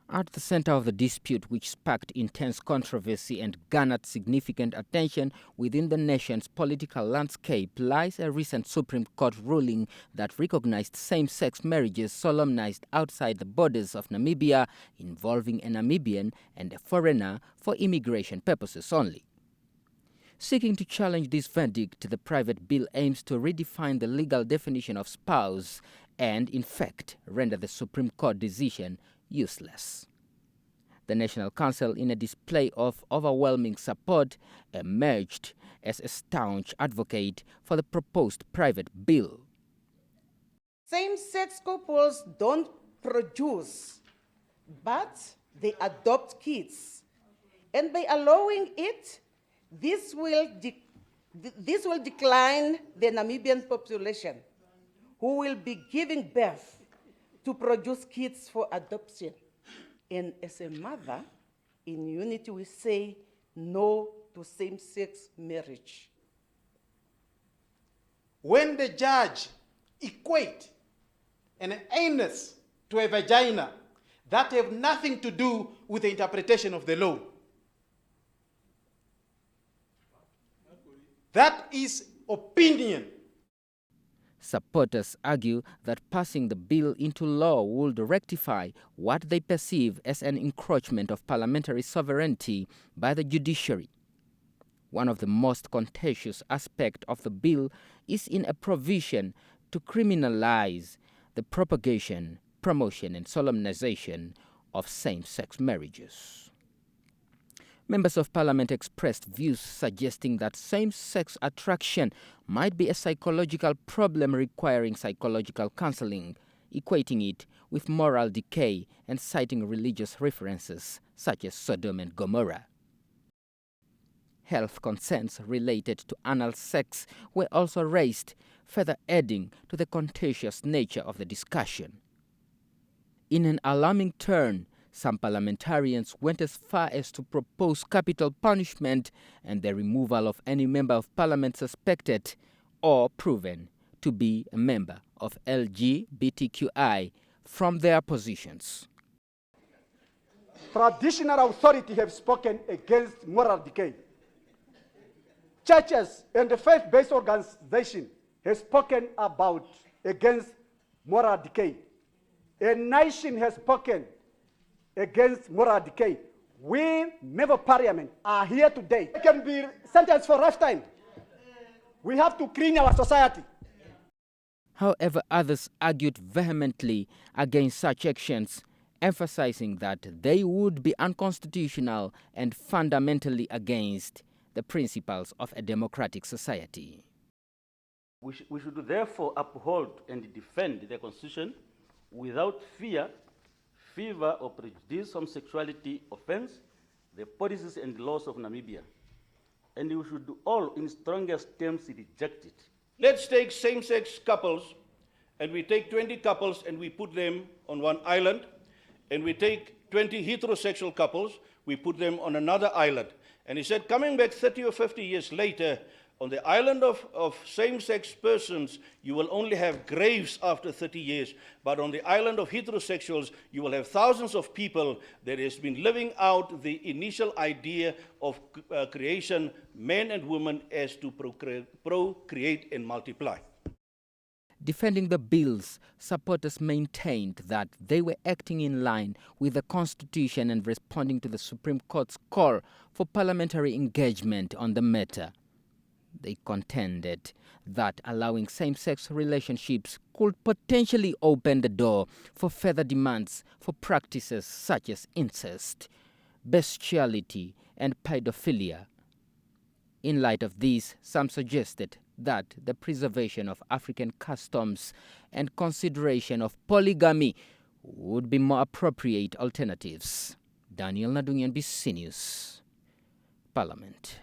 At the center of the dispute, which sparked intense controversy and garnered significant attention within the nation's political landscape, lies a recent Supreme Court ruling that recognized same-sex marriages solemnized outside the borders of Namibia involving a Namibian and a foreigner for immigration purposes only. Seeking to challenge this verdict, the private bill aims to redefine the legal definition of spouse and, in fact, render the Supreme Court decision useless. The National Council, in a display of overwhelming support, emerged as a staunch advocate for the proposed private bill. Same-sex couples don't produce, but they adopt kids. And by allowing it, this will decline the Namibian population, who will be giving birth to produce kids for adoption. And as a mother, in unity we say no to same-sex marriage. When the judge equate an anus to a vagina, that have nothing to do with the interpretation of the law. That is opinion. Supporters argue that passing the bill into law would rectify what they perceive as an encroachment of parliamentary sovereignty by the judiciary. One of the most contentious aspects of the bill is in a provision to criminalize the propagation, promotion, and solemnization of same-sex marriages. Members of Parliament expressed views suggesting that same-sex attraction might be a psychological problem requiring psychological counseling, equating it with moral decay and citing religious references such as Sodom and Gomorrah. Health concerns related to anal sex were also raised, further adding to the contentious nature of the discussion. In an alarming turn, some parliamentarians went as far as to propose capital punishment and the removal of any member of parliament suspected or proven to be a member of LGBTQI from their positions. Traditional authority have spoken against moral decay. Churches and the faith-based organization have spoken against moral decay. A nation has spoken against moral decay. We, member of parliament, are here today. It can be sentenced for lifetime. We have to clean our society. However, others argued vehemently against such actions, emphasizing that they would be unconstitutional and fundamentally against the principles of a democratic society. We should therefore uphold and defend the Constitution without fear, favor, or prejudice homosexuality offense, the policies and laws of Namibia. And we should all, in strongest terms, reject it. Let's take same-sex couples, and we take 20 couples and we put them on one island, and we take 20 heterosexual couples, we put them on another island. And he said, coming back 30 or 50 years later, on the island of same-sex persons, you will only have graves after 30 years. But on the island of heterosexuals, you will have thousands of people that has been living out the initial idea of creation, men and women, as to procreate and multiply. Defending the bills, supporters maintained that they were acting in line with the Constitution and responding to the Supreme Court's call for parliamentary engagement on the matter. They contended that allowing same-sex relationships could potentially open the door for further demands for practices such as incest, bestiality, and pedophilia. In light of this, some suggested that the preservation of African customs and consideration of polygamy would be more appropriate alternatives. Daniel Nadungi, NBC News, Parliament.